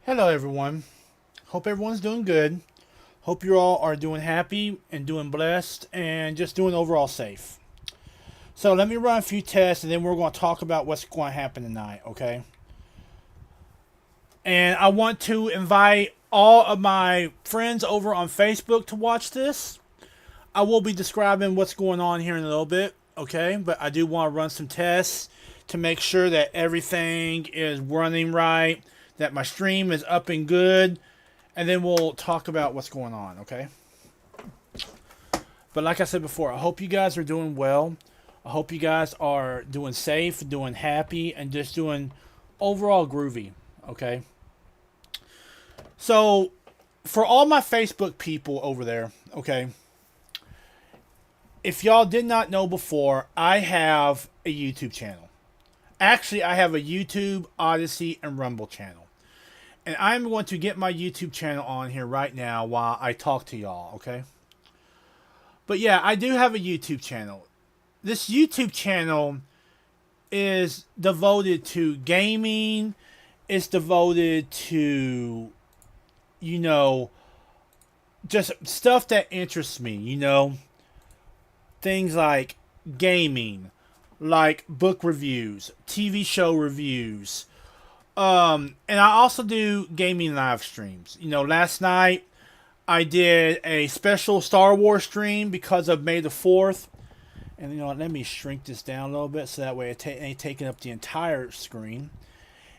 Hello, everyone. Hope everyone's doing good. Hope you all are doing happy and doing blessed and just doing overall safe. So let me run a few tests and then we're going to talk about what's going to happen tonight, okay? And I want to invite all of my friends over on Facebook to watch this. I will be describing what's going on here in a little bit, okay? But I do want to run some tests to make sure that everything is running right, that my stream is up and good, and then we'll talk about what's going on, okay? But like I said before, I hope you guys are doing well. I hope you guys are doing safe, doing happy, and just doing overall groovy, okay? So, for all my Facebook people over there, okay, if y'all did not know before, I have a YouTube channel. Actually, I have a YouTube, Odyssey, and Rumble channel. And I'm going to get my YouTube channel on here right now while I talk to y'all, okay? But yeah, I do have a YouTube channel. This YouTube channel is devoted to gaming. It's devoted to, you know, just stuff that interests me, you know? Things like gaming, like book reviews, TV show reviews. And I also do gaming live streams. You know, last night I did a special Star Wars stream because of May the 4th. And you know what, let me shrink this down a little bit so that way it ain't taking up the entire screen.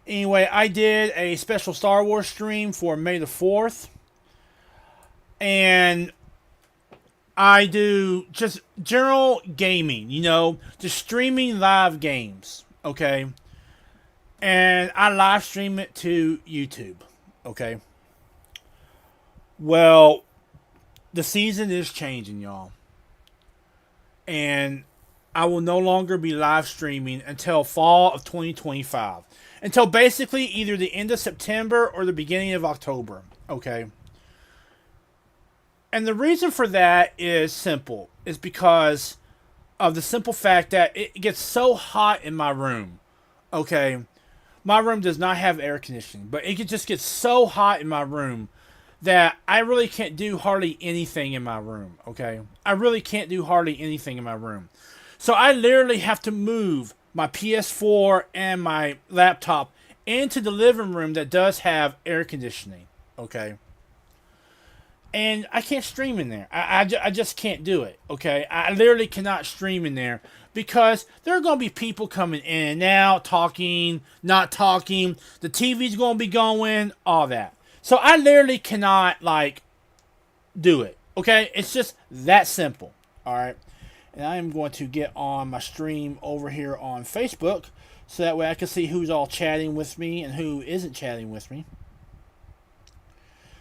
Anyway, I did a special Star Wars stream for May the 4th. And I do just general gaming, you know, just streaming live games, okay? And I live stream it to YouTube, okay? Well, the season is changing, y'all. And I will no longer be live streaming until fall of 2025. Until basically either the end of September or the beginning of October, okay? And the reason for that is simple. It's because of the simple fact that it gets so hot in my room. Okay? My room does not have air conditioning. But it just gets so hot in my room that I really can't do hardly anything in my room. Okay? I really can't do hardly anything in my room. So I literally have to move my PS4 and my laptop into the living room that does have air conditioning. Okay? And I can't stream in there. I just can't do it, okay? I literally cannot stream in there because there are going to be people coming in and out, talking, not talking. The TV's going to be going, all that. So I literally cannot, like, do it, okay? It's just that simple, all right? And I am going to get on my stream over here on Facebook so that way I can see who's all chatting with me and who isn't chatting with me.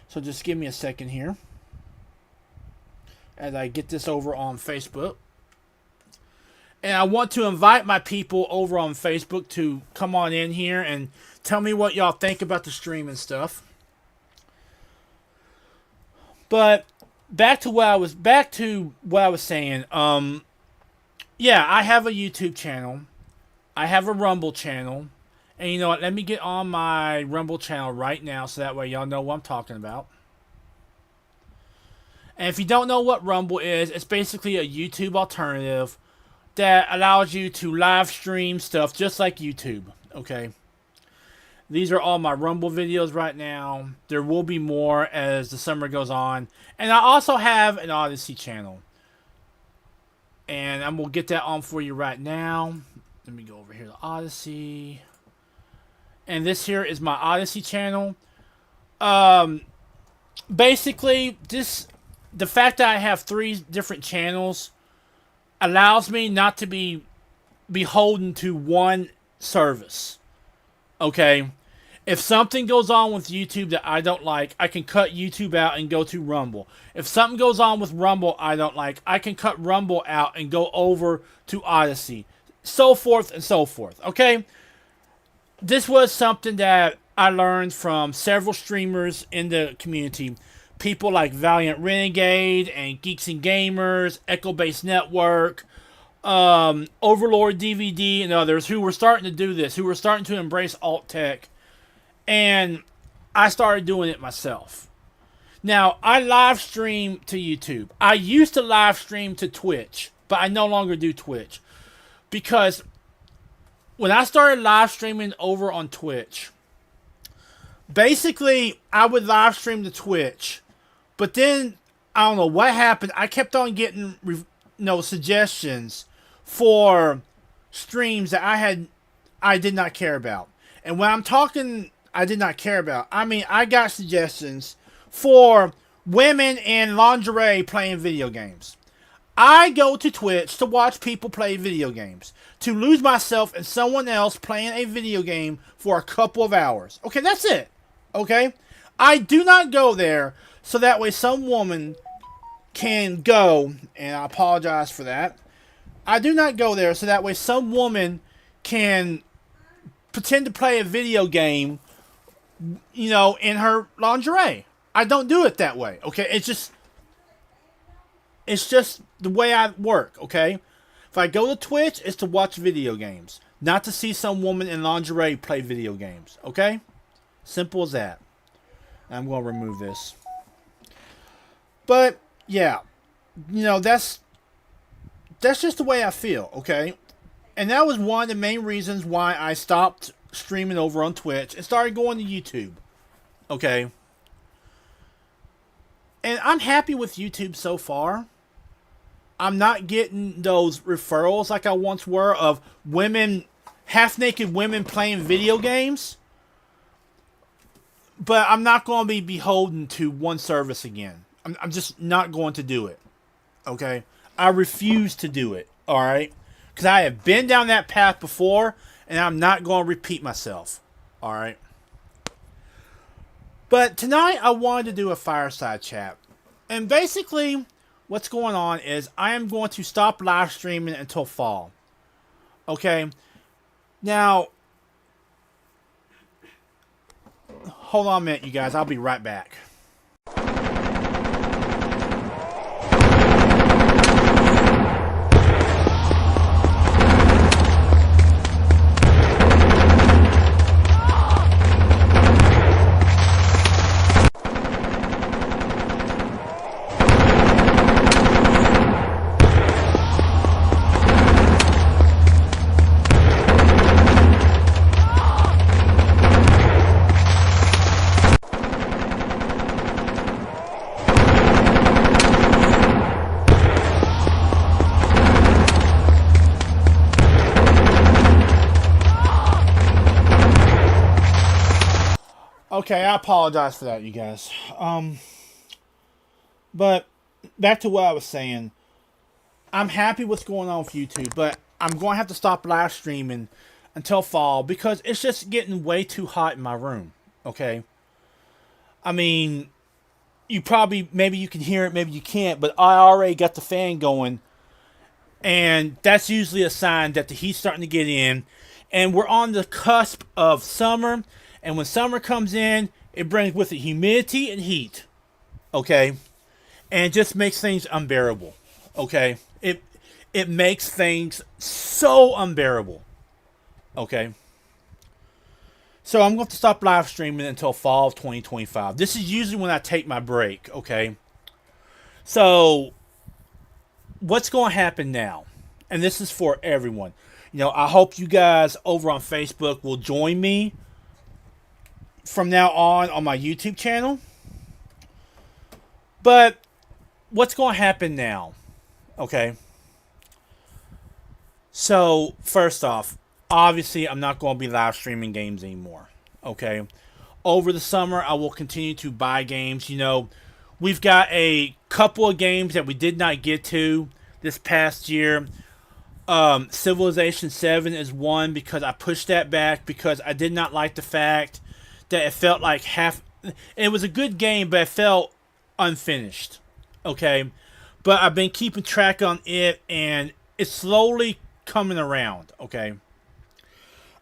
So just give me a second here as I get this over on Facebook. And I want to invite my people over on Facebook to come on in here and tell me what y'all think about the stream and stuff. But back to what I was saying. Yeah, I have a YouTube channel. I have a Rumble channel. And you know what? Let me get on my Rumble channel right now so that way y'all know what I'm talking about. And if you don't know what Rumble is, it's basically a YouTube alternative that allows you to live stream stuff just like YouTube. Okay. These are all my Rumble videos right now. There will be more as the summer goes on. And I also have an Odyssey channel. And I'm going to get that on for you right now. Let me go over here to Odyssey. And this here is my Odyssey channel. Basically, the fact that I have 3 different channels allows me not to be beholden to one service. Okay? If something goes on with YouTube that I don't like, I can cut YouTube out and go to Rumble. If something goes on with Rumble I don't like, I can cut Rumble out and go over to Odyssey. So forth and so forth. Okay? This was something that I learned from several streamers in the community. People like Valiant Renegade and Geeks and Gamers, Echo Base Network, Overlord DVD, and others who were starting to do this, who were starting to embrace alt tech. And I started doing it myself. Now, I live stream to YouTube. I used to live stream to Twitch, but I no longer do Twitch. Because when I started live streaming over on Twitch, basically, I would live stream to Twitch. But then, I don't know what happened. I kept on getting suggestions for streams that I did not care about. And when I'm talking I did not care about, I mean, I got suggestions for women in lingerie playing video games. I go to Twitch to watch people play video games. To lose myself in someone else playing a video game for a couple of hours. Okay, that's it. Okay? I do not go there so that way some woman can go, and I apologize for that. I do not go there so that way some woman can pretend to play a video game, in her lingerie. I don't do it that way, okay? It's just the way I work, okay? If I go to Twitch, it's to watch video games, not to see some woman in lingerie play video games, okay? Simple as that. I'm going to remove this. But, yeah, that's just the way I feel, okay? And that was one of the main reasons why I stopped streaming over on Twitch and started going to YouTube, okay? And I'm happy with YouTube so far. I'm not getting those referrals like I once were of women, half-naked women playing video games. But I'm not going to be beholden to one service again. I'm just not going to do it, okay? I refuse to do it, all right? Because I have been down that path before, and I'm not going to repeat myself, all right? But tonight, I wanted to do a fireside chat. And basically, what's going on is I am going to stop live streaming until fall, okay? Now, hold on a minute, you guys. I'll be right back. Okay, I apologize for that, you guys. But back to what I was saying. I'm happy with what's going on with YouTube, but I'm going to have to stop live streaming until fall because it's just getting way too hot in my room. Okay? I mean, maybe you can hear it, maybe you can't, but I already got the fan going. And that's usually a sign that the heat's starting to get in. And we're on the cusp of summer. And when summer comes in, it brings with it humidity and heat. Okay? And it just makes things unbearable. Okay? It makes things so unbearable. Okay? So I'm going to stop live streaming until fall of 2025. This is usually when I take my break. Okay? So, what's going to happen now? And this is for everyone. I hope you guys over on Facebook will join me from now on my YouTube channel. But what's going to happen now? Okay. So, first off, obviously, I'm not going to be live streaming games anymore. Okay. Over the summer, I will continue to buy games. We've got a couple of games that we did not get to this past year. Civilization 7 is one because I pushed that back because I did not like the fact that it felt like it was a good game, but it felt unfinished. Okay. But I've been keeping track on it, and it's slowly coming around. Okay.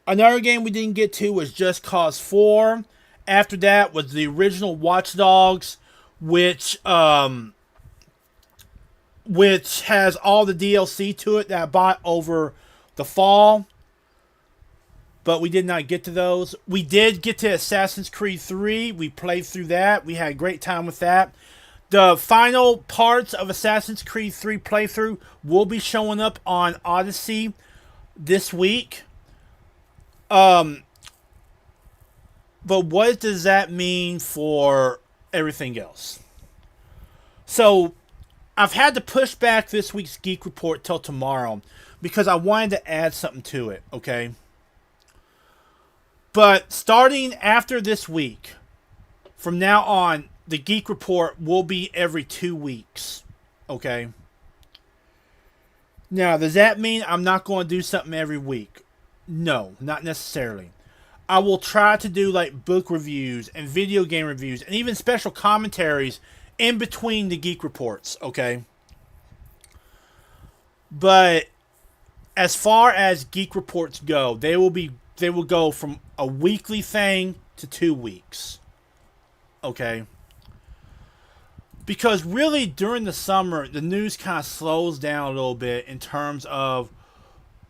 Another game we didn't get to was Just Cause 4. After that was the original Watch Dogs, which has all the DLC to it that I bought over the fall. But we did not get to those. We did get to Assassin's Creed 3. We played through that. We had a great time with that. The final parts of Assassin's Creed 3 playthrough will be showing up on Odyssey this week. But what does that mean for everything else? So, I've had to push back this week's Geek Report till tomorrow because I wanted to add something to it, okay? But starting after this week, from now on, the Geek Report will be every 2 weeks, okay? Now, does that mean I'm not going to do something every week? No, not necessarily. I will try to do like book reviews and video game reviews and even special commentaries in between the Geek Reports, okay? But as far as Geek Reports go, they will go from a weekly thing to 2 weeks. Okay? Because really during the summer, the news kind of slows down a little bit in terms of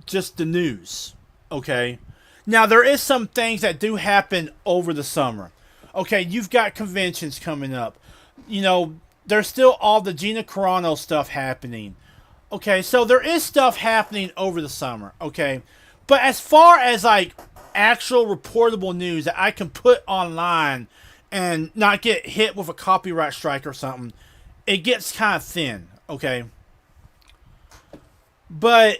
just the news. Okay? Now, there is some things that do happen over the summer. Okay, you've got conventions coming up. There's still all the Gina Carano stuff happening. Okay, so there is stuff happening over the summer. Okay, but as far as like actual reportable news that I can put online and not get hit with a copyright strike or something, it gets kind of thin. Okay, but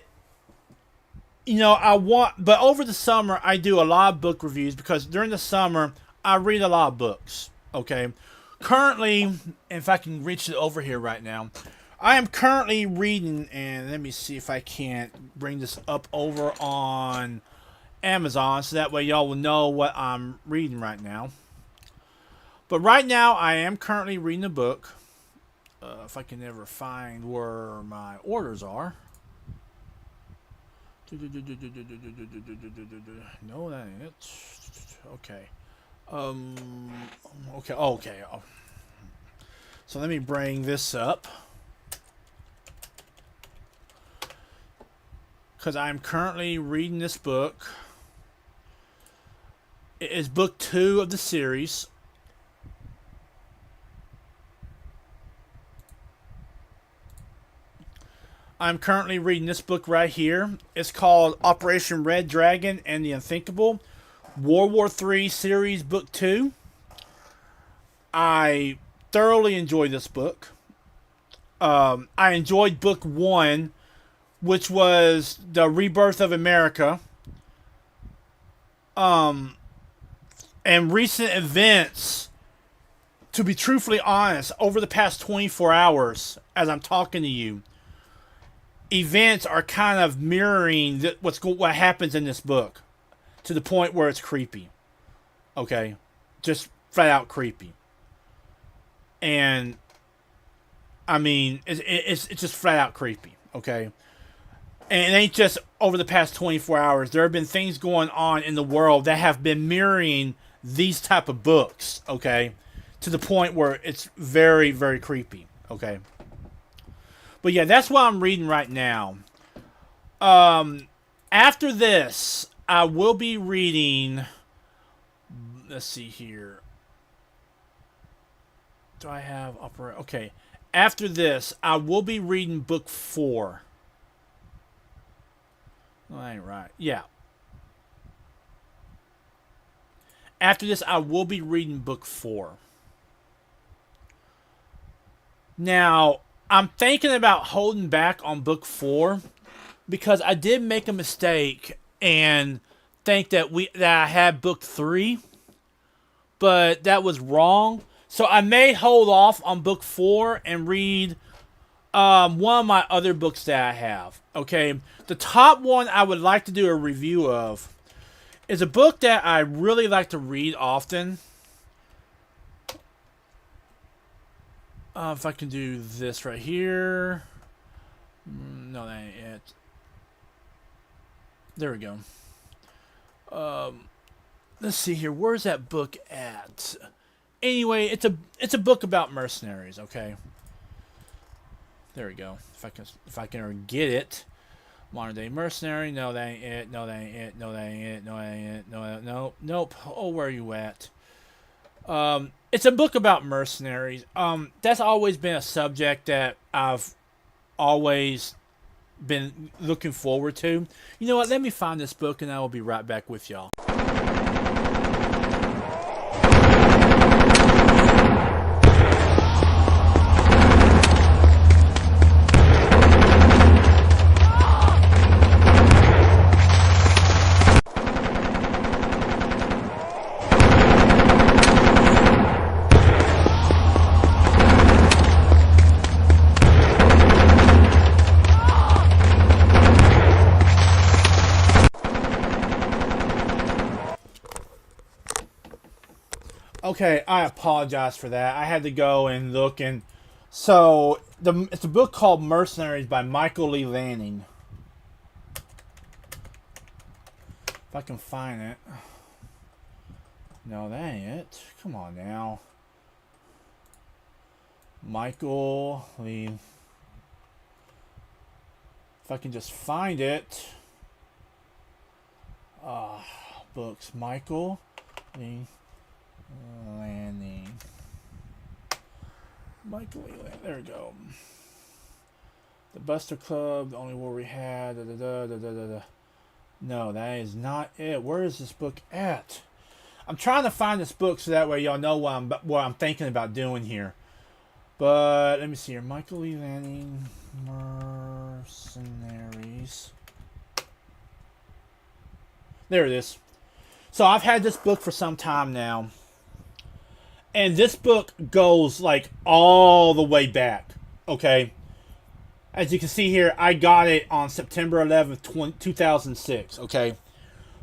but over the summer, I do a lot of book reviews because during the summer, I read a lot of books, okay? Currently, if I can reach it over here right now, I am currently reading, and let me see if I can't bring this up over on Amazon, so that way y'all will know what I'm reading right now. But right now, I am currently reading a book. If I can ever find where my orders are. No, that ain't it. Okay. Okay. So let me bring this up. Because I'm currently reading this book. It is book 2 of the series. I'm currently reading this book right here. It's called Operation Red Dragon and the Unthinkable. World War III Series Book 2. I thoroughly enjoyed this book. I enjoyed Book 1, which was The Rebirth of America. And recent events, to be truthfully honest, over the past 24 hours, as I'm talking to you, events are kind of mirroring what happens in this book to the point where it's creepy. Okay? Just flat out creepy. And I mean, it's just flat out creepy. Okay? And it ain't just over the past 24 hours. There have been things going on in the world that have been mirroring these type of books. Okay? To the point where it's very, very creepy. Okay? But yeah, that's what I'm reading right now. After this, I will be reading. Let's see here. Do I have opera? Okay. After this, I will be reading book 4. Well, that ain't right. Yeah. After this, I will be reading book 4. Now, I'm thinking about holding back on book 4 because I did make a mistake and think that I had book 3, but that was wrong. So I may hold off on book 4 and read one of my other books that I have. Okay, the top one I would like to do a review of is a book that I really like to read often. If I can do this right here. No, that ain't it. There we go. Let's see here. Where's that book at? Anyway, it's a book about mercenaries. Okay. There we go. If I can get it. Modern day mercenary. No, that ain't it. No, that ain't it. No, that ain't it. No, that ain't it. No, nope. Oh, where are you at? It's a book about mercenaries. That's always been a subject that I've always been looking forward to. You know what? Let me find this book and I will be right back with y'all. Okay, I apologize for that. I had to go and look, and so it's a book called Mercenaries by Michael Lee Lanning. If I can find it. No, that ain't it. Come on now. Michael Lee. If I can just find it. Books. Michael Lee Lanning. Michael Lee Lanning. There we go. The Buster Club. The Only War We Had. Da, da, da, da, da, da. No, that is not it. Where is this book at? I'm trying to find this book so that way y'all know what I'm thinking about doing here. But let me see here. Michael Lee Lanning, Mercenaries. There it is. So I've had this book for some time now. And this book goes like all the way back. Okay. As you can see here, I got it on September 11th, 2006. Okay.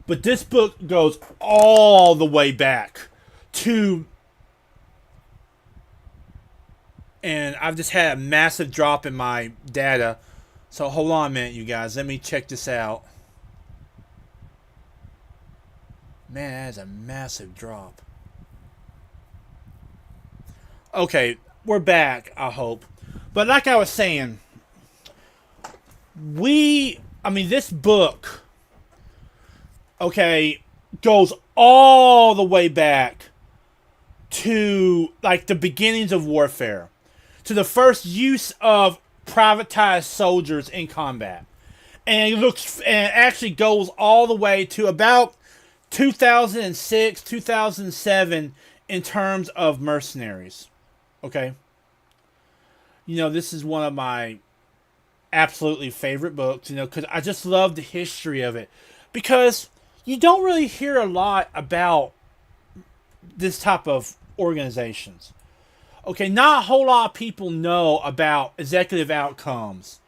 But this book goes all the way back to... And I've just had a massive drop in my data. So hold on a minute, you guys. Let me check this out. Man, that is a massive drop. Okay, we're back, I hope. But like I was saying, this book, okay, goes all the way back to, like, the beginnings of warfare. To the first use of privatized soldiers in combat. And it actually goes all the way to about 2006, 2007 in terms of mercenaries. Okay? You know, this is one of my absolutely favorite books, you know, because I just love the history of it. Because you don't really hear a lot about this type of organizations. Okay, not a whole lot of people know about executive outcomes.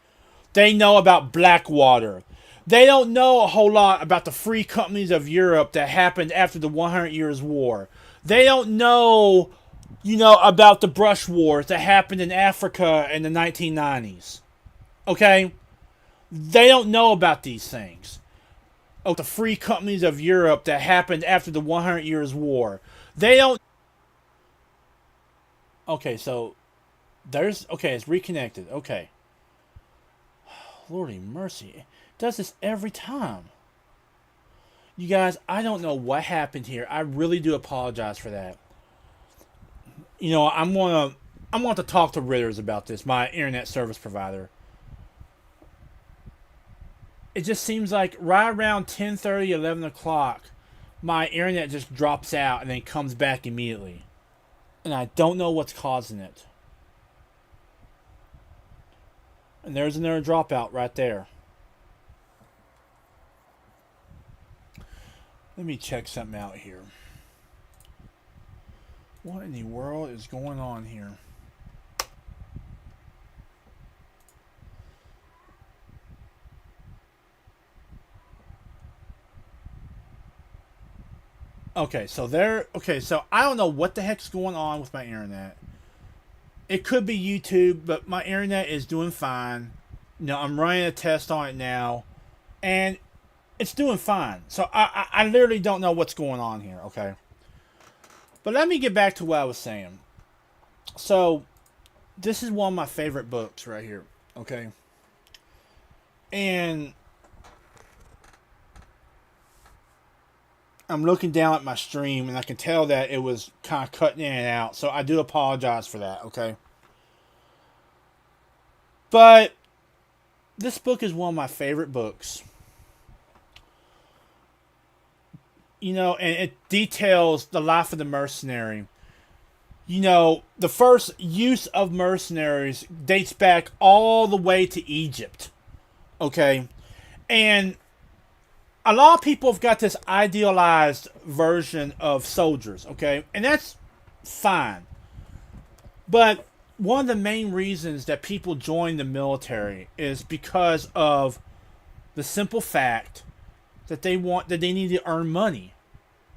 They know about Blackwater. They don't know a whole lot about the free companies of Europe that happened after the 100 Years' War. They don't know, about the brush wars that happened in Africa in the 1990s. Okay? They don't know about these things. Oh, the free companies of Europe that happened after the 100 Years' War. They don't... Okay, so... it's reconnected. Okay. Lordy mercy. It does this every time. You guys, I don't know what happened here. I really do apologize for that. I'm going to I'm going to talk to Ritters about this, my internet service provider. It just seems like right around 10:30, 11 o'clock, my internet just drops out and then comes back immediately. And I don't know what's causing it. And there's another dropout right there. Let me check something out here. What in the world is going on here? Okay, so I don't know what the heck's going on with my internet. It could be YouTube, but my internet is doing fine. I'm running a test on it now, and it's doing fine. So I literally don't know what's going on here, okay? But let me get back to what I was saying. So, this is one of my favorite books right here, okay? And I'm looking down at my stream, and I can tell that it was kind of cutting in and out. So I do apologize for that, okay? But this book is one of my favorite books. And it details the life of the mercenary. The first use of mercenaries dates back all the way to Egypt, okay? And a lot of people have got this idealized version of soldiers, okay? And that's fine. But one of the main reasons that people join the military is because of the simple fact that they need to earn money,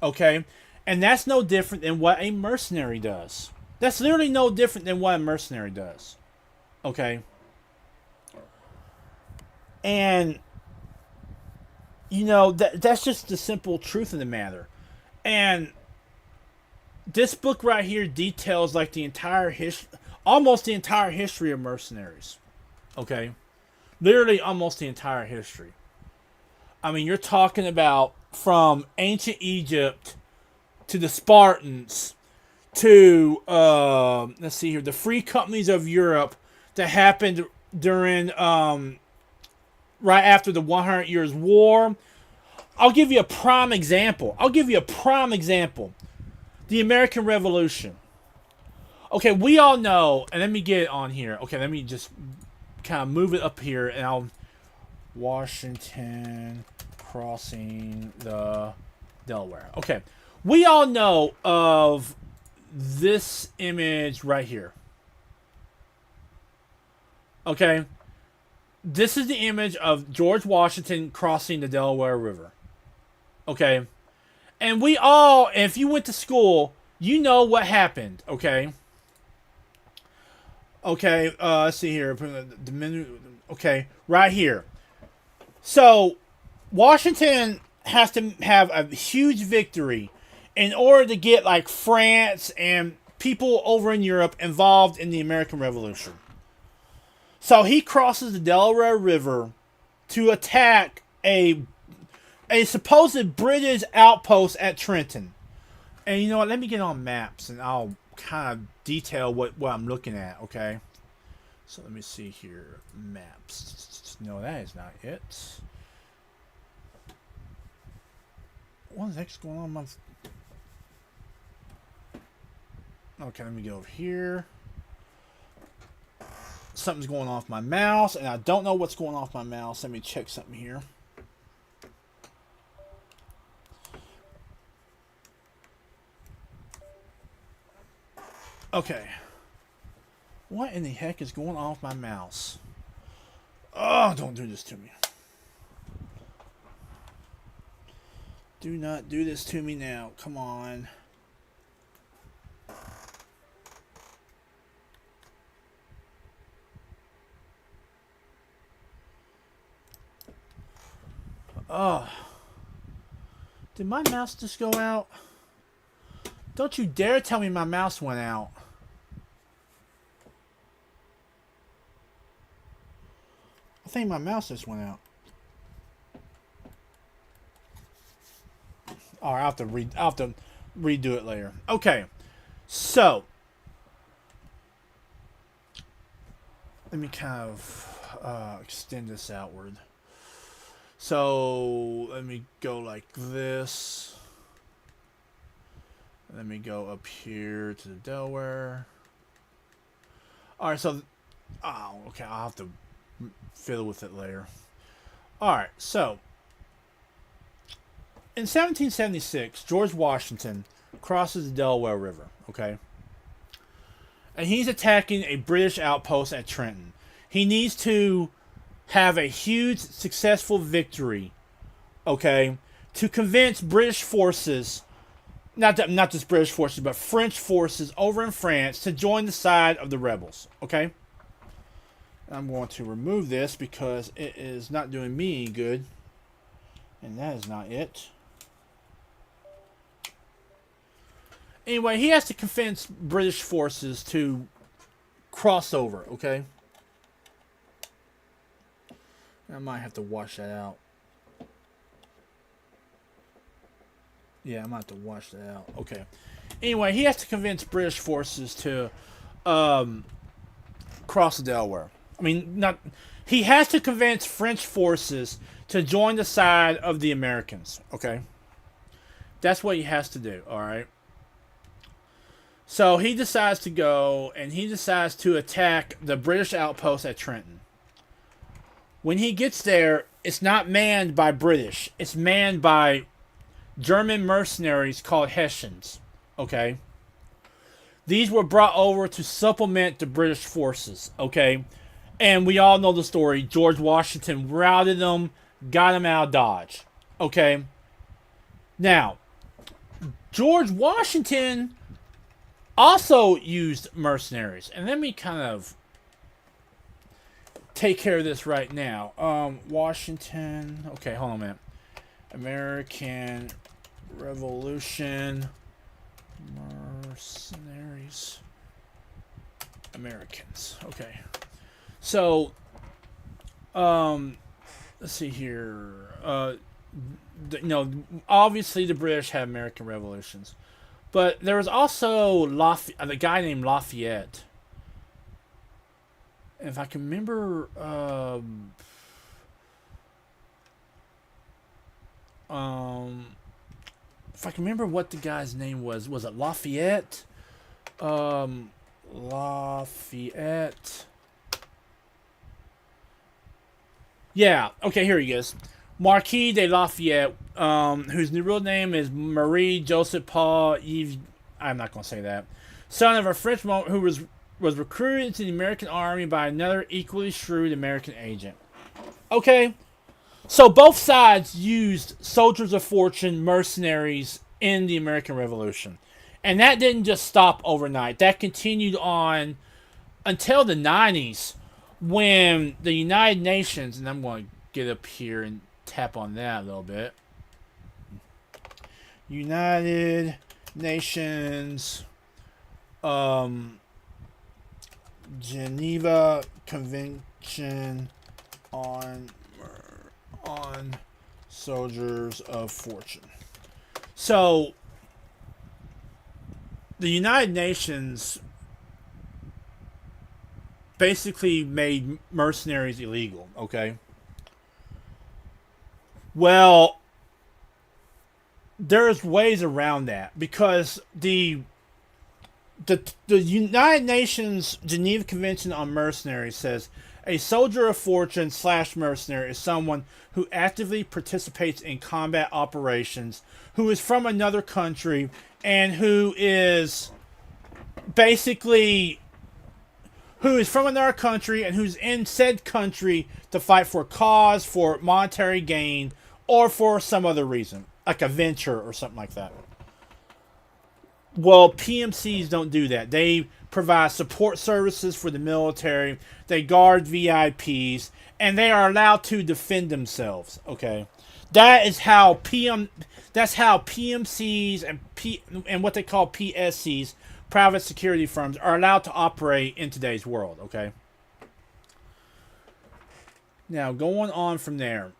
okay? And that's no different than what a mercenary does. That's literally no different than what a mercenary does, okay? And that's just the simple truth of the matter. And this book right here details like the entire almost the entire history of mercenaries. Okay? Literally almost the entire history. I mean, you're talking about from ancient Egypt to the Spartans to let's see here, the free companies of Europe that happened during right after the 100 Years' War. I'll give you a prime example. The American Revolution. Okay, we all know, and let me get it on here. Okay, let me just kind of move it up here, and I'll... Washington crossing the Delaware. Okay, we all know of this image right here. Okay, this is the image of George Washington crossing the Delaware River. Okay, and we all, if you went to school, you know what happened. Okay. Okay, let's see here. Okay, right here. So, Washington has to have a huge victory in order to get like France and people over in Europe involved in the American Revolution. So he crosses the Delaware River to attack a supposed British outpost at Trenton. And you know what? Let me get on maps and I'll kind of detail what I'm looking at, okay? So let me see here. Maps. No, that is not it. What the heck's going on with my... Okay, let me go over here. Something's going off my mouse, and I don't know what's going off my mouse. Let me check something here. Okay. What in the heck is going on with my mouse? Oh, don't do this to me. Do not do this to me now. Come on. Oh. Did my mouse just go out? Don't you dare tell me my mouse went out. I think my mouse just went out. Alright, I'll have to redo it later. Okay. So let me kind of extend this outward. So let me go like this. Let me go up here to the Delaware. All right, so okay, I'll have to fiddle with it later. All right, so in 1776, George Washington crosses the Delaware River. Okay, and he's attacking a British outpost at Trenton. He needs to have a huge, successful victory, okay, to convince British forces, not just British forces, but French forces over in France to join the side of the rebels, okay? I'm going to remove this because it is not doing me any good, and that is not it. Anyway, he has to convince British forces to cross over, okay? I might have to wash that out. Yeah, I might have to wash that out. Okay. Anyway, he has to convince British forces to cross the Delaware. I mean, not. He has to convince French forces to join the side of the Americans. Okay. That's what he has to do. All right. So he decides to go and he decides to attack the British outpost at Trenton. When he gets there, it's not manned by British. It's manned by German mercenaries called Hessians. Okay? These were brought over to supplement the British forces. Okay? And we all know the story. George Washington routed them, got them out of Dodge. Okay? Now, George Washington also used mercenaries. And let me kind of take care of this right now. Washington. Okay, hold on a minute. American Revolution. Mercenaries. Americans. Okay. So, let's see here. Obviously the British had American revolutions. But there was also a guy named Lafayette. And if I can remember, if I can remember what the guy's name was it Lafayette? Lafayette. Yeah. Okay, here he is. Marquis de Lafayette, whose real name is Marie Joseph Paul Yves. I'm not going to say that. Son of a Frenchman who was recruited into the American army by another equally shrewd American agent. Okay, so both sides used soldiers of fortune, mercenaries in the American Revolution. And that didn't just stop overnight. That continued on until the 90s when the United Nations, and I'm going to get up here and tap on that a little bit. United Nations Geneva Convention on Soldiers of Fortune. So the United Nations basically made mercenaries illegal, okay? Well, there's ways around that because the United Nations Geneva Convention on Mercenaries says a soldier of fortune / mercenary is someone who actively participates in combat operations, who is from another country, and who is basically from another country and who's in said country to fight for a cause, for monetary gain, or for some other reason, like a venture or something like that. Well, PMCs don't do that. They provide support services for the military. They guard VIPs, and they are allowed to defend themselves. Okay, that's how PMCs and what they call PSCs, private security firms, are allowed to operate in today's world. Okay. Now going on from there,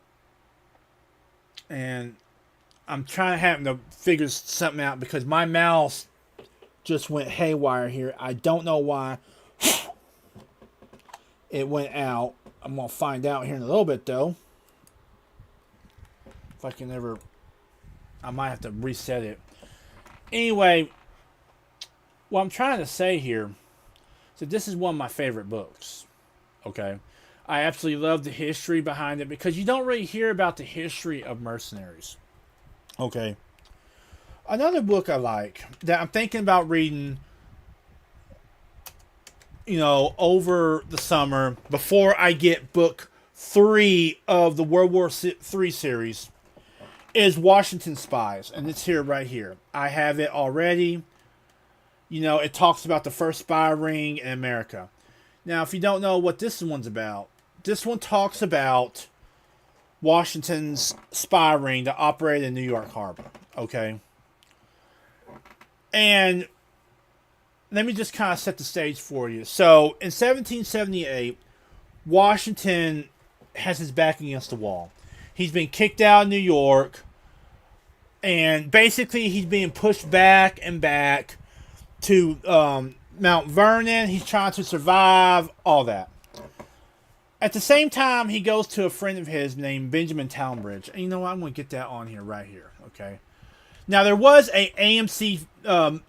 and I'm trying to figure something out because my mouse just went haywire here. I don't know why. It went out. I'm going to find out here in a little bit, though. If I can ever... I might have to reset it. Anyway, what I'm trying to say here... So this is one of my favorite books. Okay? I absolutely love the history behind it because you don't really hear about the history of mercenaries. Okay? Another book I like that I'm thinking about reading, over the summer before I get book 3 of the World War III series is Washington Spies. And it's here, right here. I have it already. It talks about the first spy ring in America. Now, if you don't know what this one's about, this one talks about Washington's spy ring that operated in New York Harbor. Okay? And let me just kind of set the stage for you. So, in 1778, Washington has his back against the wall. He's been kicked out of New York. And basically, he's being pushed back and back to Mount Vernon. He's trying to survive, all that. At the same time, he goes to a friend of his named Benjamin Townbridge. And you know what? I'm going to get that on here, right here. Okay. Now, there was a AMC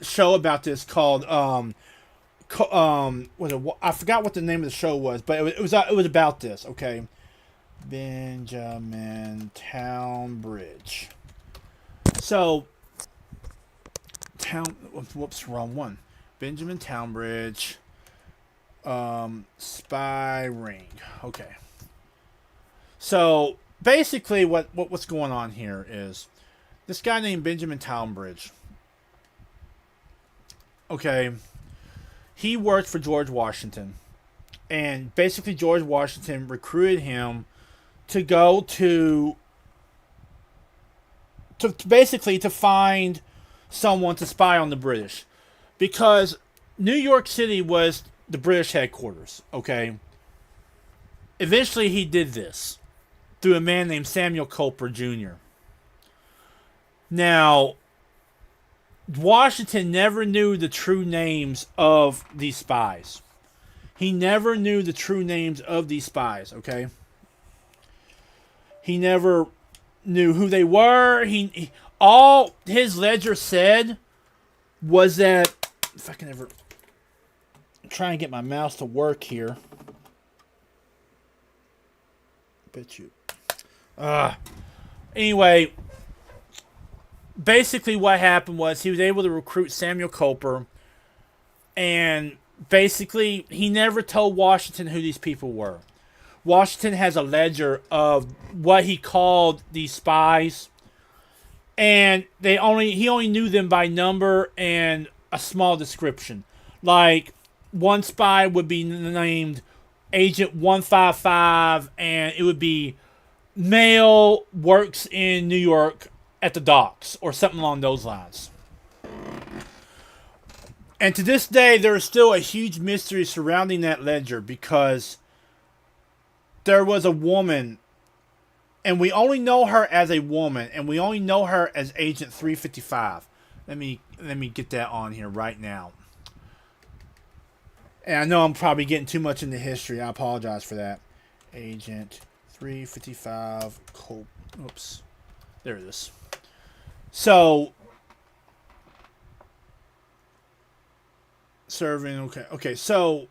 show about this called, I forgot what the name of the show was, but it was about this, okay? Benjamin Townbridge. So, wrong one. Benjamin Townbridge, spy ring. Okay. So, basically, what's going on here is this guy named Benjamin Townbridge. Okay. He worked for George Washington. And basically George Washington recruited him to go to find someone to spy on the British. Because New York City was the British headquarters. Okay. Eventually he did this through a man named Samuel Coper Jr. Now, Washington never knew the true names of these spies. He never knew the true names of these spies, okay? He never knew who they were. All his ledger said was that, if I can ever try and get my mouse to work here. Bet you. Anyway, basically what happened was he was able to recruit Samuel Coper, and basically he never told Washington who these people were. Washington has a ledger of what he called these spies, and he only knew them by number and a small description. Like, one spy would be named Agent 155, and it would be male, works in New York at the docks, or something along those lines. And to this day, there is still a huge mystery surrounding that ledger, because there was a woman, and we only know her as a woman, and we only know her as Agent 355. Let me get that on here right now. And I know I'm probably getting too much into history. I apologize for that. Agent 355. Oops. There it is. So, serving, okay, so,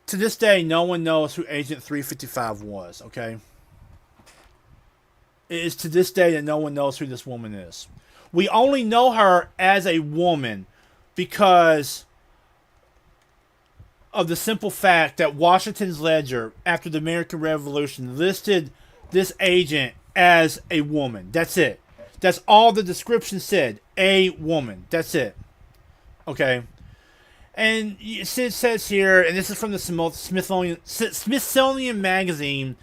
to this day, no one knows who Agent 355 was, okay? It is to this day that no one knows who this woman is. We only know her as a woman because of the simple fact that Washington's ledger, after the American Revolution, listed this agent as a woman. That's it. That's all the description said. A woman. That's it. Okay. And it says here, and this is from the Smithsonian Magazine,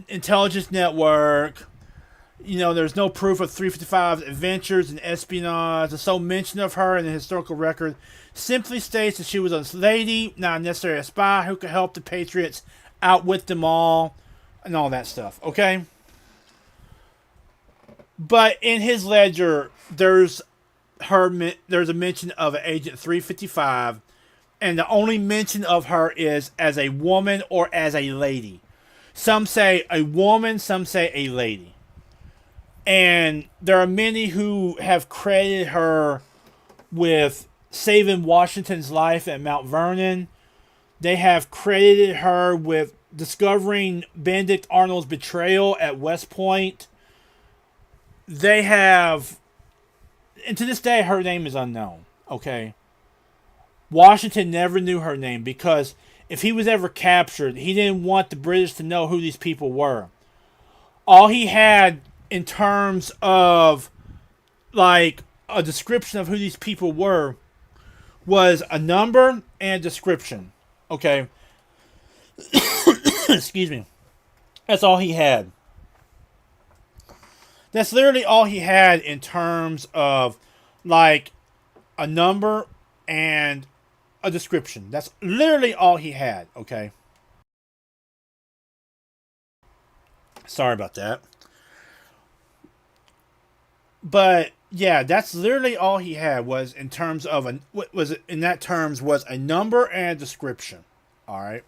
Intelligence Network. There's no proof of 355's adventures in espionage. The sole mention of her in the historical record simply states that she was a lady, not necessarily a spy, who could help the Patriots outwit them all, and all that stuff, okay? But in his ledger, there's a mention of an Agent 355, and the only mention of her is as a woman or as a lady. Some say a woman, some say a lady. And there are many who have credited her with saving Washington's life at Mount Vernon. They have credited her with discovering Benedict Arnold's betrayal at West Point. They have, and to this day, her name is unknown. Okay. Washington never knew her name because if he was ever captured, he didn't want the British to know who these people were. All he had in terms of like a description of who these people were was a number and a description. Okay. Excuse me. That's all he had. That's literally all he had in terms of like a number and a description. That's literally all he had, okay? Sorry about that. But yeah, that's literally all he had was in terms of what was in that terms was a number and a description. All right.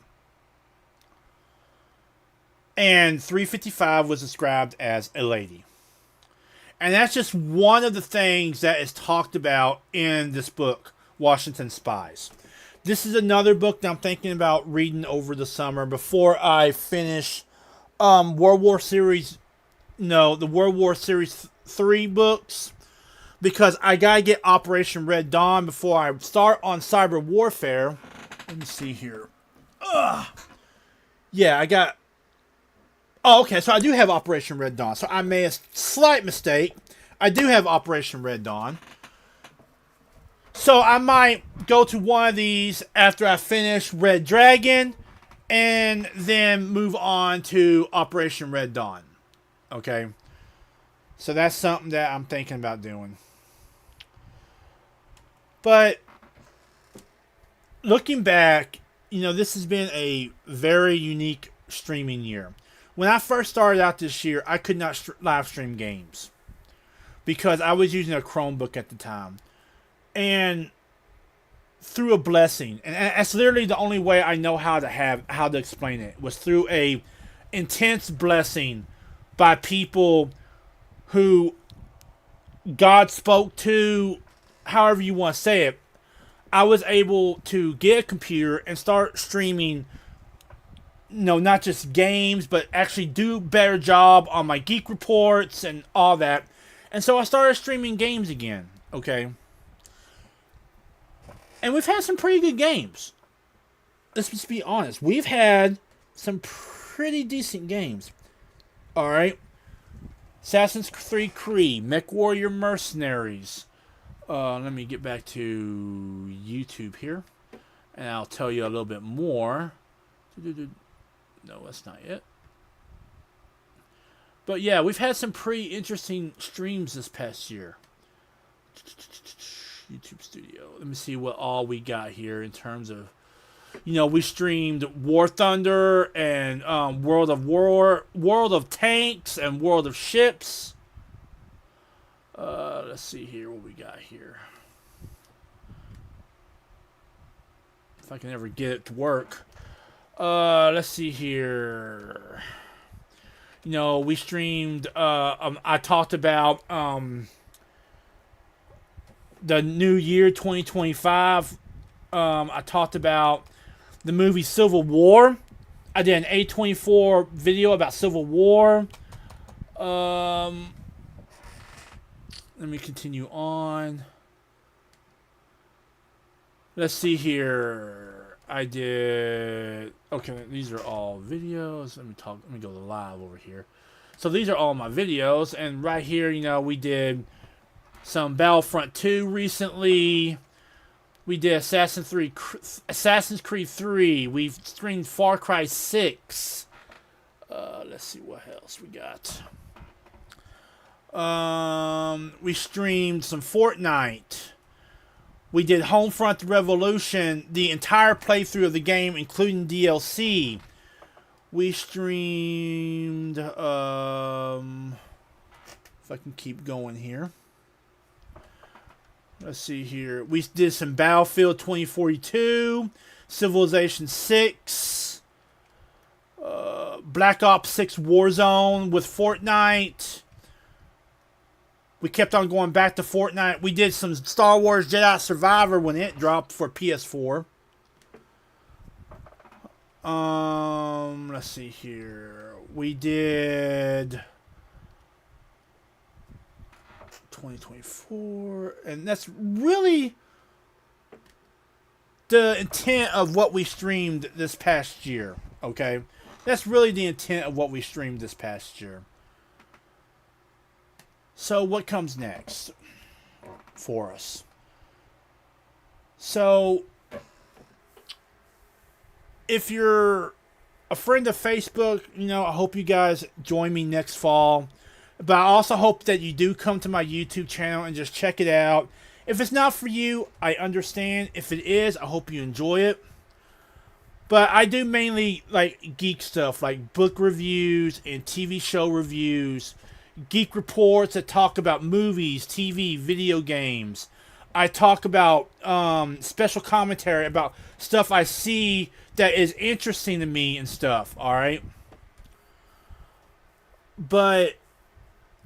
And 355 was described as a lady. And that's just one of the things that is talked about in this book, Washington Spies. This is another book that I'm thinking about reading over the summer before I finish World War Series. No, the World War Series 3 books. Because I gotta get Operation Red Dawn before I start on cyber warfare. Let me see here. Yeah, I got... Oh, okay, so I do have Operation Red Dawn. So I made a slight mistake. I do have Operation Red Dawn. So I might go to one of these after I finish Red Dragon and then move on to Operation Red Dawn. Okay? So that's something that I'm thinking about doing. But looking back, this has been a very unique streaming year. When I first started out this year, I could not live stream games because I was using a Chromebook at the time. And through a blessing, and that's literally the only way I know how to explain it, was through a intense blessing by people who God spoke to, however you want to say it. I was able to get a computer and start streaming, not just games, but actually do a better job on my geek reports and all that. And so I started streaming games again, okay? And we've had some pretty good games. Let's just be honest. We've had some pretty decent games. Alright? Assassin's Creed, MechWarrior Mercenaries. Let me get back to YouTube here. And I'll tell you a little bit more. No, that's not it. But yeah, we've had some pretty interesting streams this past year. YouTube Studio. Let me see what all we got here in terms of... we streamed War Thunder and World of Tanks and World of Ships. Let's see here what we got here. If I can ever get it to work. Let's see here. We streamed. I talked about the new year 2025. I talked about the movie Civil War. I did an A24 video about Civil War. Let me continue on. Let's see here. I did... Okay, these are all videos. Let me go to live over here. So these are all my videos. And right here, we did some Battlefront 2 recently. We did Assassin's Creed 3. We've streamed Far Cry 6. Let's see what else we got. We streamed some Fortnite. We did Homefront Revolution, the entire playthrough of the game, including DLC. We streamed, if I can keep going here. Let's see here. We did some Battlefield 2042, Civilization 6, Black Ops 6 Warzone with Fortnite. We kept on going back to Fortnite. We did some Star Wars Jedi Survivor when it dropped for PS4. Let's see here. We did 2024, and that's really the intent of what we streamed this past year. Okay, that's really the intent of what we streamed this past year. So what comes next for us? So if you're a friend of Facebook, I hope you guys join me next fall. But I also hope that you do come to my YouTube channel and just check it out. If it's not for you, I understand. If it is, I hope you enjoy it. But I do mainly like geek stuff, like book reviews and TV show reviews, geek reports that talk about movies, TV, video games. I talk about special commentary about stuff I see that is interesting to me and stuff, alright?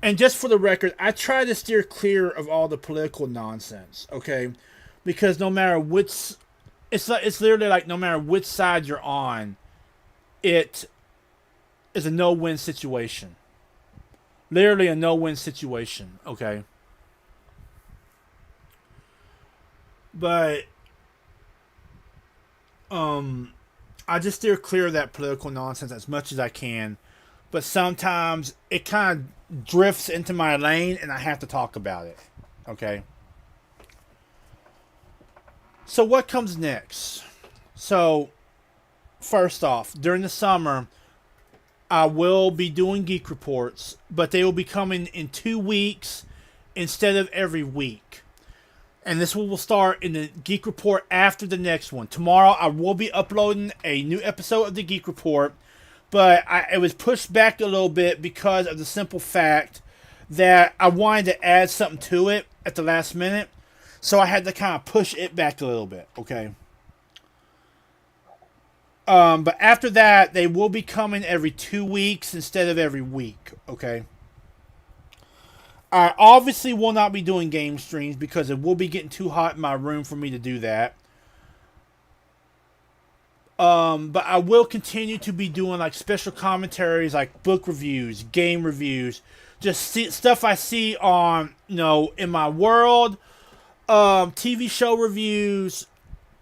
And just for the record, I try to steer clear of all the political nonsense, okay? Because no matter which... It's literally like no matter which side you're on, it is a no-win situation. Literally a no-win situation, okay? But I just steer clear of that political nonsense as much as I can. But sometimes it kind of drifts into my lane and I have to talk about it, okay? So what comes next? So first off, during the summer, I will be doing geek reports, but they will be coming in 2 weeks instead of every week. And this will start in the Geek Report after the next one. Tomorrow, I will be uploading a new episode of the Geek Report, but it was pushed back a little bit because of the simple fact that I wanted to add something to it at the last minute. So I had to kind of push it back a little bit, okay? But after that, they will be coming every 2 weeks instead of every week, okay? I obviously will not be doing game streams because it will be getting too hot in my room for me to do that. But I will continue to be doing like special commentaries, like book reviews, game reviews, just stuff I see on, in my world, TV show reviews,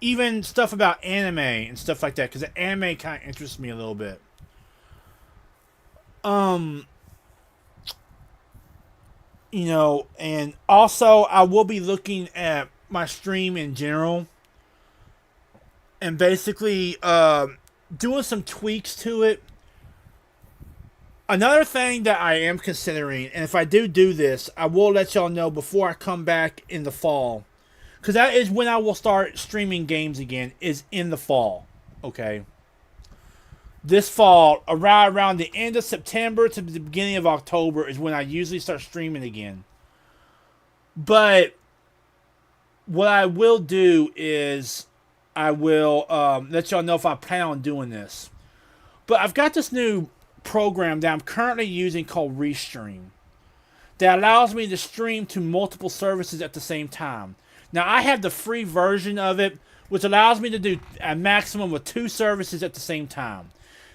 even stuff about anime and stuff like that, because the anime kind of interests me a little bit. And also I will be looking at my stream in general and basically doing some tweaks to it. Another thing that I am considering, and if I do this, I will let y'all know before I come back in the fall. Because that is when I will start streaming games again, is in the fall. Okay? This fall, around the end of September to the beginning of October is when I usually start streaming again. But what I will do is I will let y'all know if I plan on doing this. But I've got this new program that I'm currently using called Restream that allows me to stream to multiple services at the same time. Now, I have the free version of it, which allows me to do a maximum of 2 services at the same time.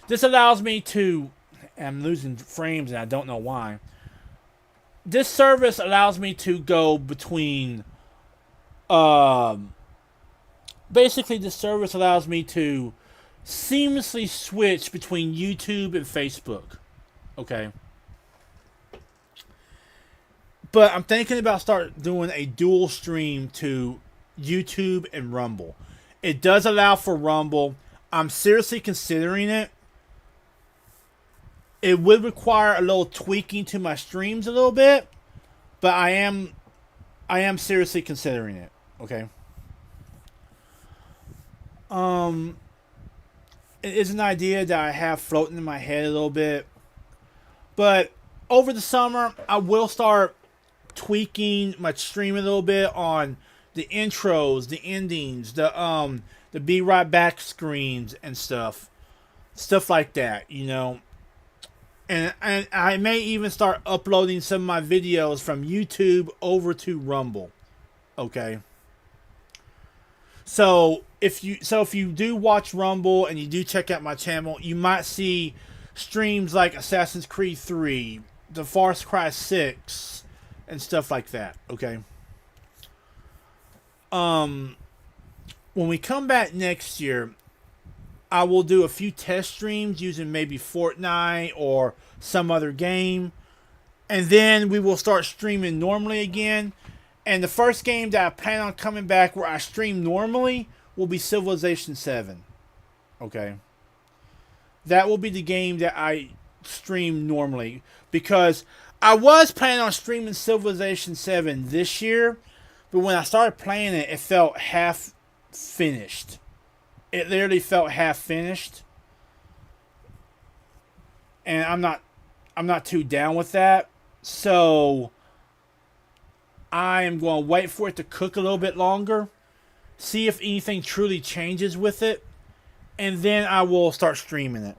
This allows me to... I'm losing frames and I don't know why. This service allows me to go between... basically, this service allows me to seamlessly switch between YouTube and Facebook. Okay? But I'm thinking about start doing a dual stream to YouTube and Rumble. It does allow for Rumble. I'm seriously considering it. It would require a little tweaking to my streams a little bit, but I am seriously considering it. Okay. It is an idea that I have floating in my head a little bit, but over the summer I will start tweaking my stream a little bit on the intros, the endings, the be right back screens and stuff like that, you know. And I may even start uploading some of my videos from YouTube over to Rumble. Okay. So if you do watch Rumble and you do check out my channel, you might see streams like Assassin's Creed 3, the Far Cry 6, and stuff like that. Okay. When we come back next year, I will do a few test streams using maybe Fortnite or some other game. And then we will start streaming normally again. And the first game that I plan on coming back where I stream normally will be Civilization 7. Okay. That will be the game that I stream normally. Because I was planning on streaming Civilization 7 this year. But when I started playing it, it felt half finished. It literally felt half finished. And I'm not too down with that. So I am going to wait for it to cook a little bit longer. See if anything truly changes with it. And then I will start streaming it.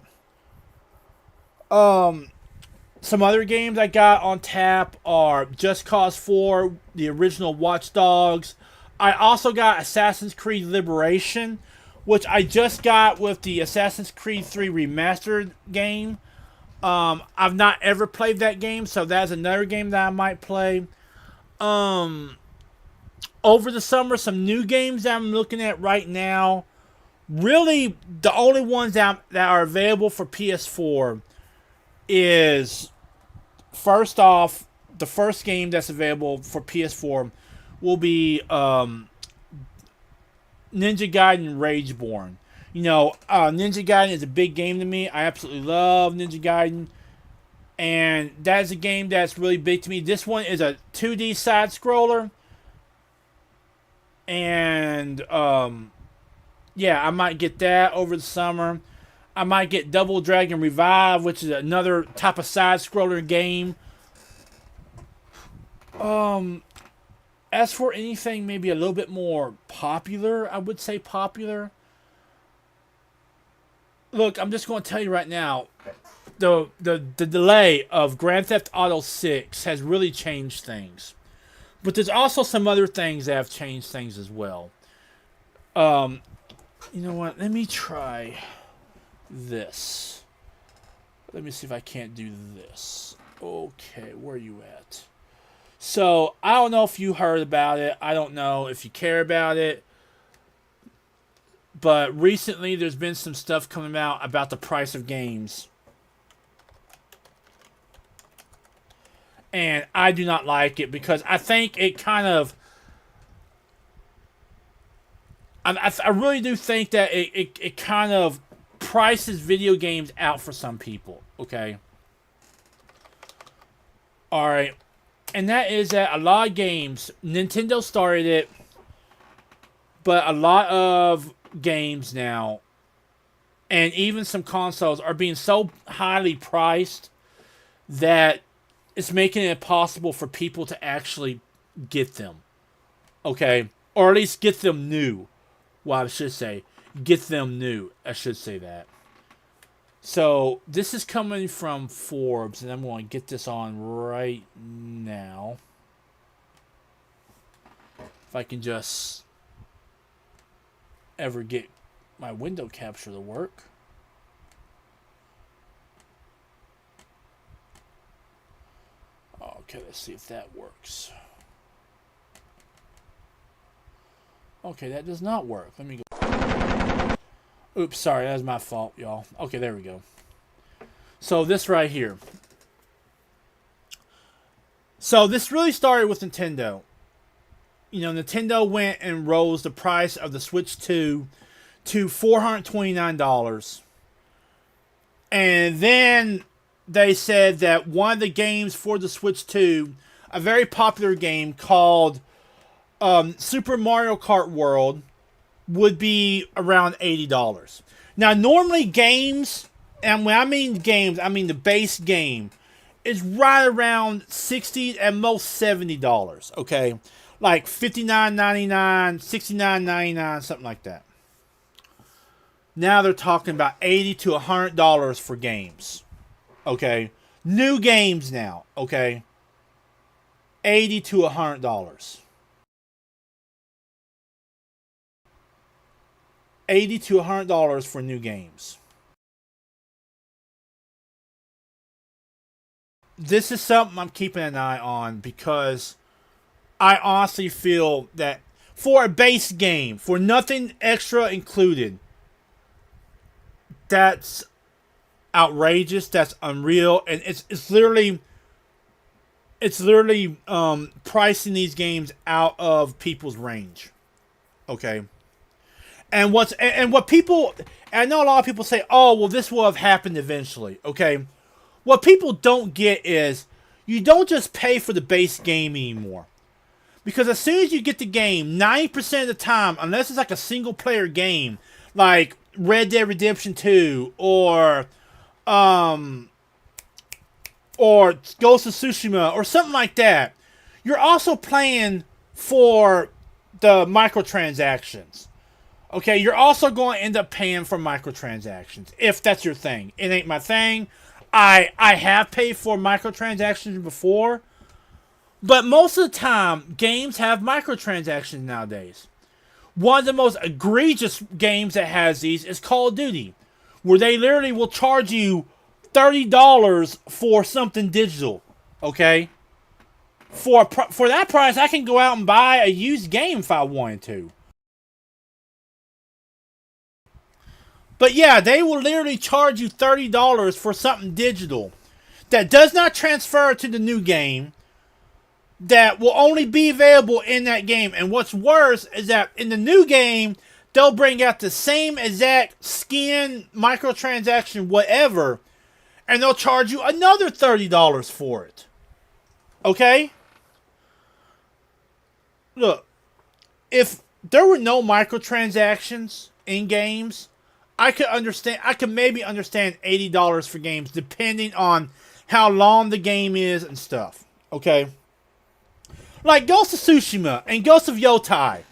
Some other games I got on tap are Just Cause 4, the original Watch Dogs. I also got Assassin's Creed Liberation, which I just got with the Assassin's Creed 3 Remastered game. I've not ever played that game, so that's another game that I might play. Over the summer, some new games that I'm looking at right now. Really, the only ones that are available for PS4 is, first off, the first game that's available for PS4 will be Ninja Gaiden Rageborn. You know, Ninja Gaiden is a big game to me. I absolutely love Ninja Gaiden. And that is a game that's really big to me. This one is a 2D side-scroller. And, yeah, I might get that over the summer. I might get Double Dragon Revive, which is another type of side-scroller game. As for anything maybe a little bit more popular, I would say popular. Look, I'm just going to tell you right now, the delay of Grand Theft Auto 6 has really changed things. But there's also some other things that have changed things as well. You know what? Let me try this. Let me see if I can't do this. Okay, where are you at? So, I don't know if you heard about it. I don't know if you care about it. But recently, there's been some stuff coming out about the price of games. And I do not like it because I think it kind of... I really do think that it kind of prices video games out for some people. Okay? Alright. And that is that a lot of games, Nintendo started it, but a lot of games now, and even some consoles, are being so highly priced that it's making it impossible for people to actually get them. Okay? Or at least get them new. Well, I should say, get them new. I should say that. So, this is coming from Forbes, and I'm going to get this on right now. If I can just ever get my window capture to work. Okay, let's see if that works. Okay, that does not work. Let me go. Oops, sorry, that was my fault, y'all. Okay, there we go. So this right here. So this really started with Nintendo. You know, Nintendo went and rose the price of the Switch 2 to $429. And then they said that one of the games for the Switch 2, a very popular game called Super Mario Kart World, would be around $80. Now, normally games, and when I mean games, I mean the base game, is right around $60 at most $70, okay? like $59.99, $69.99, something like that. Now they're talking about $80 to $100 for games. Okay, new games now. Okay, $80 to $100. $80 to $100 for new games. This is something I'm keeping an eye on because I honestly feel that for a base game, for nothing extra included, that's outrageous. That's unreal, and it's literally pricing these games out of people's range. Okay, and what people, and I know a lot of people say, oh well, this will have happened eventually. Okay, what people don't get is you don't just pay for the base game anymore. Because as soon as you get the game, 90% of the time, unless it's like a single player game, like Red Dead Redemption 2 or Ghost of Tsushima or something like that, you're also playing for the microtransactions. Okay, you're also going to end up paying for microtransactions if that's your thing. It ain't my thing. I have paid for microtransactions before, but most of the time, games have microtransactions nowadays. One of the most egregious games that has these is Call of Duty, where they literally will charge you $30 for something digital. Okay, for that price, I can go out and buy a used game if I wanted to. But yeah, they will literally charge you $30 for something digital that does not transfer to the new game, that will only be available in that game. And what's worse is that in the new game, they'll bring out the same exact skin, microtransaction, whatever, and they'll charge you another $30 for it. Okay? Look, if there were no microtransactions in games, I could maybe understand $80 for games, depending on how long the game is and stuff. Okay? Like Ghost of Tsushima and Ghost of Yotai.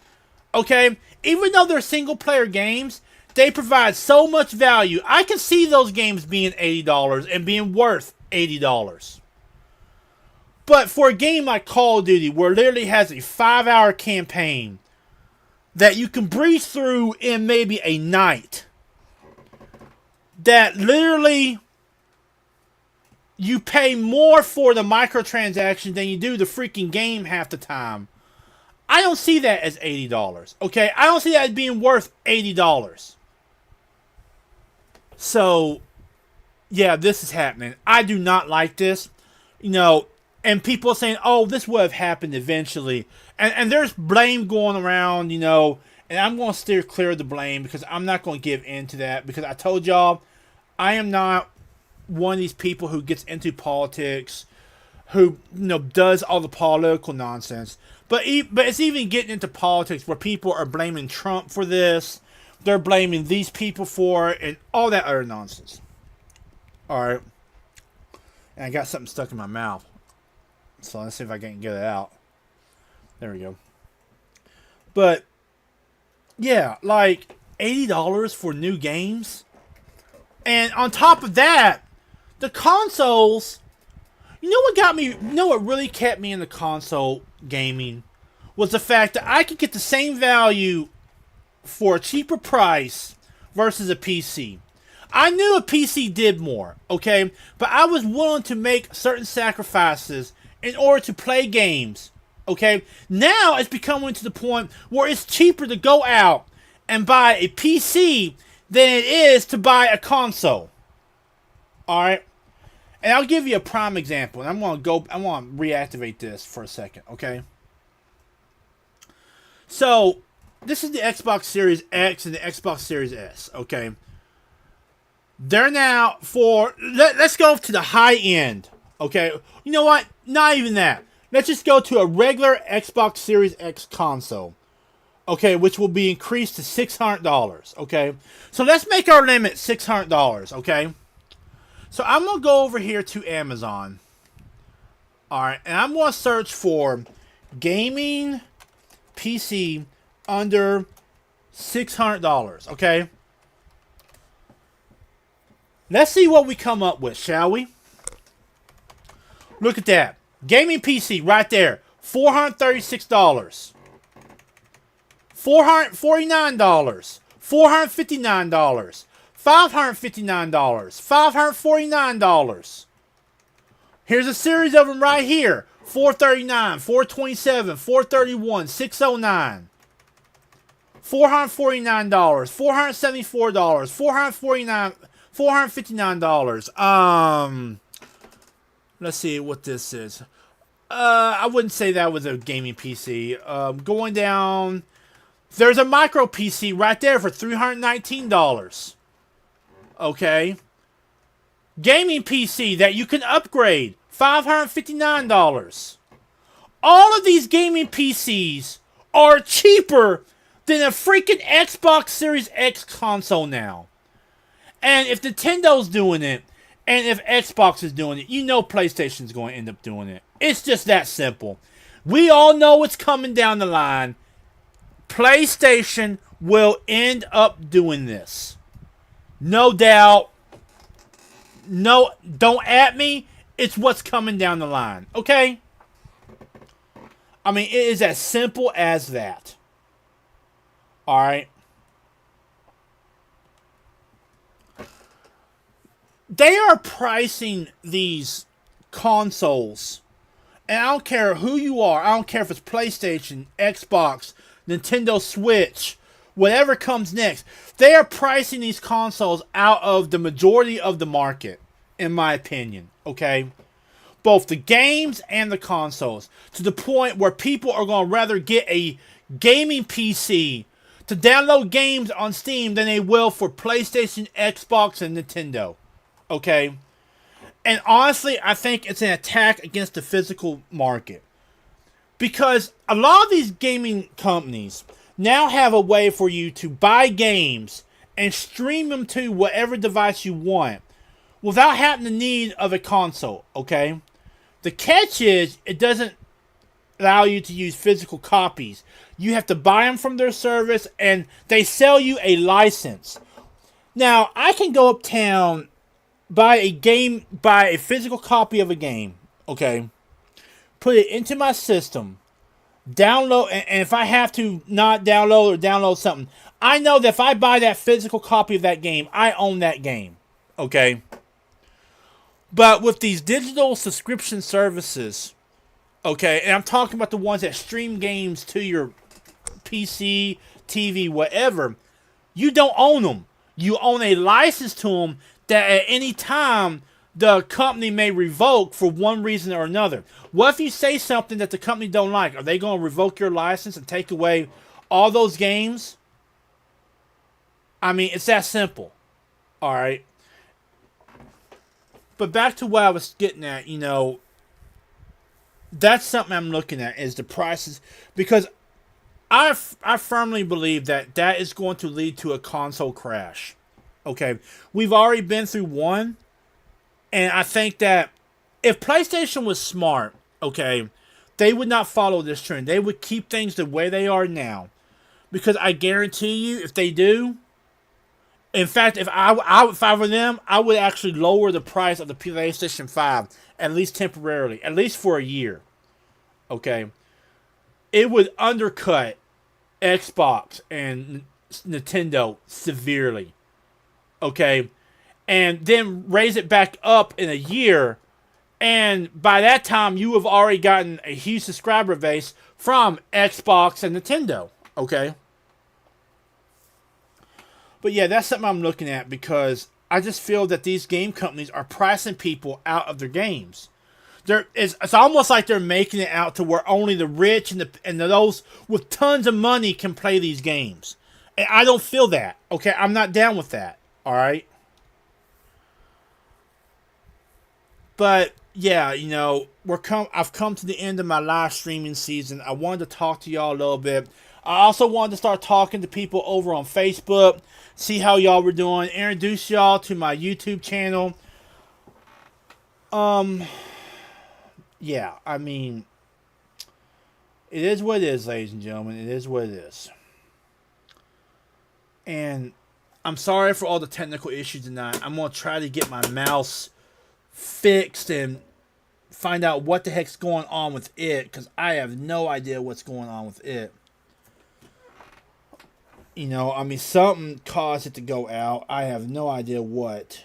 Okay? Even though they're single player games, they provide so much value. I can see those games being $80 and being worth $80. But for a game like Call of Duty, where it literally has a 5-hour campaign that you can breeze through in maybe a night, that literally you pay more for the microtransaction than you do the freaking game half the time, I don't see that as $80. Okay? I don't see that as being worth $80. So, yeah, this is happening. I do not like this. You know, and people are saying, oh, this would have happened eventually. And there's blame going around, you know, and I'm going to steer clear of the blame because I'm not going to give in to that, because I told y'all, I am not one of these people who gets into politics, who, you know, does all the political nonsense. But it's even getting into politics where people are blaming Trump for this. They're blaming these people for it and all that other nonsense. Alright. And I got something stuck in my mouth. So let's see if I can get it out. There we go. But, yeah, like $80 for new games. And on top of that, the consoles, you know what really kept me in the console gaming was the fact that I could get the same value for a cheaper price versus a PC. I knew a PC did more, okay? But I was willing to make certain sacrifices in order to play games, okay? Now it's becoming to the point where it's cheaper to go out and buy a PC than it is to buy a console. Alright? And I'll give you a prime example. And I want to reactivate this for a second, okay? So, this is the Xbox Series X and the Xbox Series S, okay? They're now let's go to the high end, okay? You know what? Not even that. Let's just go to a regular Xbox Series X console, okay, which will be increased to $600, okay? So let's make our limit $600, okay? So I'm going to go over here to Amazon, alright, and I'm going to search for gaming PC under $600, okay? Let's see what we come up with, shall we? Look at that. Gaming PC right there. $436. $449. $459. $559. $549. Here's a series of them right here. $439, $427, $431, $609. $449, $474, $449, $459. Let's see what this is. I wouldn't say that was a gaming PC. Going down, there's a micro PC right there for $319. Okay. Gaming PC that you can upgrade, $559. All of these gaming PCs are cheaper than a freaking Xbox Series X console now. And if Nintendo's doing it, and if Xbox is doing it, you know PlayStation's going to end up doing it. It's just that simple. We all know it's coming down the line. PlayStation will end up doing this. No doubt. No, don't at me. It's what's coming down the line. Okay? I mean, it is as simple as that. Alright? They are pricing these consoles, and I don't care who you are. I don't care if it's PlayStation, Xbox, Nintendo Switch, whatever comes next. They are pricing these consoles out of the majority of the market, in my opinion. Okay? Both the games and the consoles. To the point where people are going to rather get a gaming PC to download games on Steam than they will for PlayStation, Xbox, and Nintendo. Okay? And honestly, I think it's an attack against the physical market. Because a lot of these gaming companies now have a way for you to buy games and stream them to whatever device you want without having the need of a console. Okay? The catch is, it doesn't allow you to use physical copies. You have to buy them from their service, and they sell you a license. Now, I can go uptown, buy a physical copy of a game, okay? Put it into my system, download, and if I have to not download or download something, I know that if I buy that physical copy of that game, I own that game, okay? But with these digital subscription services, okay, and I'm talking about the ones that stream games to your PC, TV, whatever, you don't own them. You own a license to them that at any time the company may revoke for one reason or another. What if you say something that the company don't like? Are they going to revoke your license and take away all those games? I mean, it's that simple. All right. But back to what I was getting at, that's something I'm looking at, is the prices. Because I firmly believe that is going to lead to a console crash. Okay, we've already been through one, and I think that if PlayStation was smart, okay, they would not follow this trend. They would keep things the way they are now, because I guarantee you, if they do, in fact, if I were them, I would actually lower the price of the PlayStation 5, at least temporarily, at least for a year. Okay, it would undercut Xbox and Nintendo severely. Okay, and then raise it back up in a year, and by that time you have already gotten a huge subscriber base from Xbox and Nintendo. Okay, but yeah, that's something I'm looking at, because I just feel that these game companies are pricing people out of their games. It's almost like they're making it out to where only the rich and those with tons of money can play these games, and I don't feel that. Okay, I'm not down with that. All right. But yeah, I've come to the end of my live streaming season. I wanted to talk to y'all a little bit. I also wanted to start talking to people over on Facebook, see how y'all were doing, introduce y'all to my YouTube channel. Yeah, I mean, It is what it is, ladies and gentlemen. It is what it is. And I'm sorry for all the technical issues tonight. I'm going to try to get my mouse fixed and find out what the heck's going on with it, because I have no idea what's going on with it. You know, I mean, something caused it to go out. I have no idea what.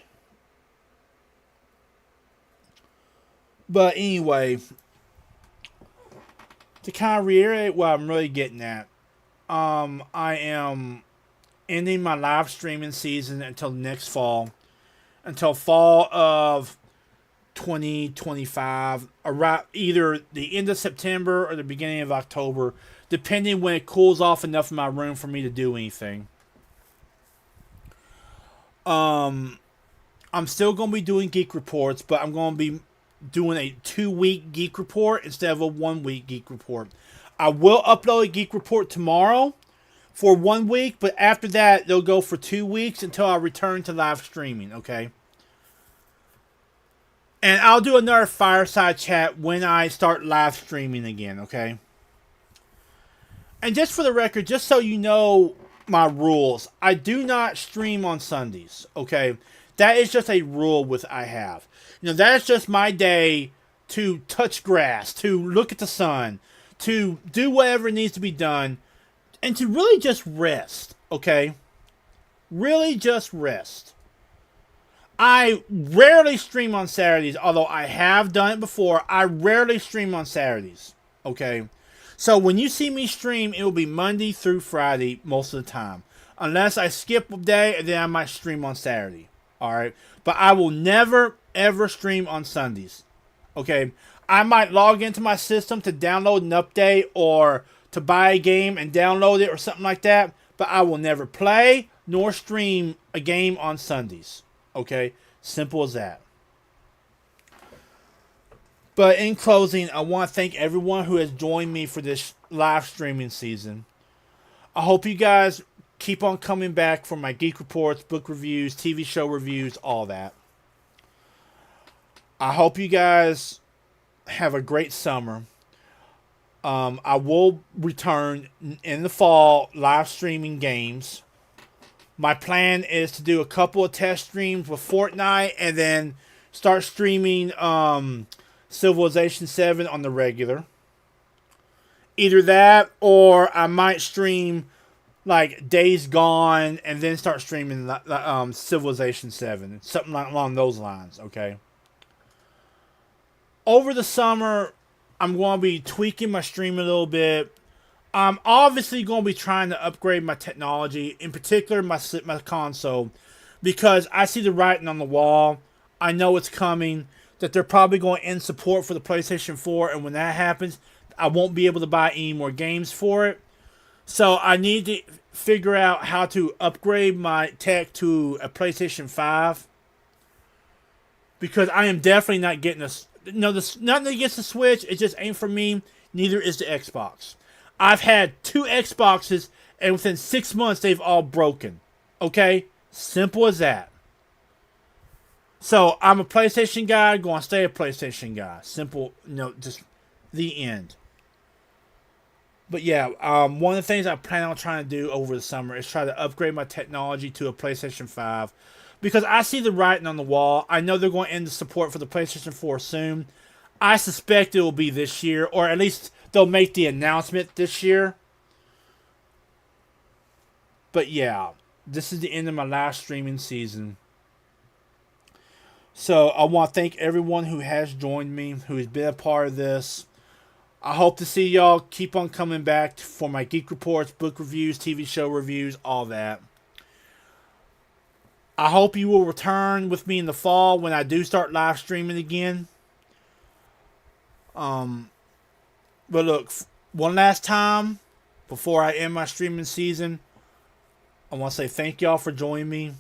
But anyway, to kind of reiterate what I'm really getting at, I am ending my live streaming season until next fall, until fall of 2025, around either the end of September or the beginning of October, depending when it cools off enough in my room for me to do anything. I'm still going to be doing geek reports, but I'm going to be doing a 2-week geek report instead of a 1-week geek report. I will upload a geek report tomorrow for 1 week, but after that, they'll go for 2 weeks until I return to live streaming, okay? And I'll do another fireside chat when I start live streaming again, okay? And just for the record, just so you know my rules, I do not stream on Sundays, okay? That is just a rule with I have. You know, that is just my day to touch grass, to look at the sun, to do whatever needs to be done, and to really just rest, okay? Really just rest. I rarely stream on Saturdays, although I have done it before. I rarely stream on Saturdays, okay? So when you see me stream, it will be Monday through Friday most of the time. Unless I skip a day, and then I might stream on Saturday, alright? But I will never, ever stream on Sundays, okay? I might log into my system to download an update or to buy a game and download it or something like that, but I will never play nor stream a game on Sundays. Okay? Simple as that. But in closing, I want to thank everyone who has joined me for this live streaming season. I hope you guys keep on coming back for my geek reports, book reviews, TV show reviews, all that. I hope you guys have a great summer. I will return in the fall live streaming games. My plan is to do a couple of test streams with Fortnite and then start streaming Civilization 7 on the regular. Either that or I might stream like Days Gone and then start streaming Civilization 7. Something along those lines, okay? Over the summer, I'm going to be tweaking my stream a little bit. I'm obviously going to be trying to upgrade my technology, in particular my console, because I see the writing on the wall. I know it's coming, that they're probably going to end support for the PlayStation 4, and when that happens, I won't be able to buy any more games for it. So I need to figure out how to upgrade my tech to a PlayStation 5, because I am definitely not getting a... No, nothing against the Switch. It just ain't for me. Neither is the Xbox. I've had 2 Xboxes, and within 6 months, they've all broken. Okay? Simple as that. So, I'm a PlayStation guy. Going to stay a PlayStation guy. Simple. Just the end. But yeah, one of the things I plan on trying to do over the summer is try to upgrade my technology to a PlayStation 5. Because I see the writing on the wall. I know they're going to end the support for the PlayStation 4 soon. I suspect it will be this year, or at least they'll make the announcement this year. But yeah, this is the end of my last streaming season. So I want to thank everyone who has joined me, who has been a part of this. I hope to see y'all keep on coming back for my geek reports, book reviews, TV show reviews, all that. I hope you will return with me in the fall when I do start live streaming again. But look, one last time before I end my streaming season, I want to say thank y'all for joining me.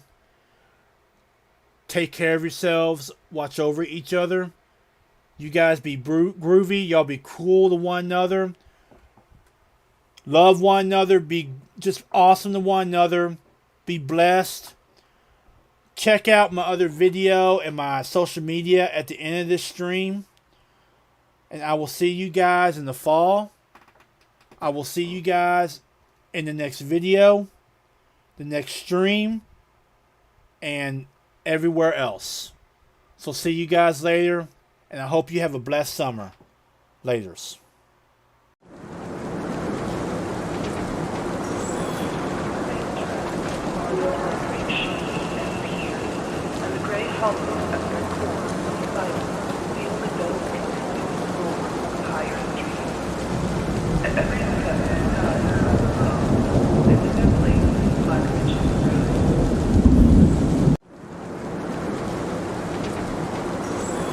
Take care of yourselves. Watch over each other. You guys be groovy. Y'all be cool to one another. Love one another. Be just awesome to one another. Be blessed. Check out my other video and my social media at the end of this stream. And I will see you guys in the fall. I will see you guys in the next video, the next stream, and everywhere else. So see you guys later, and I hope you have a blessed summer. Laters. And the grey hollow of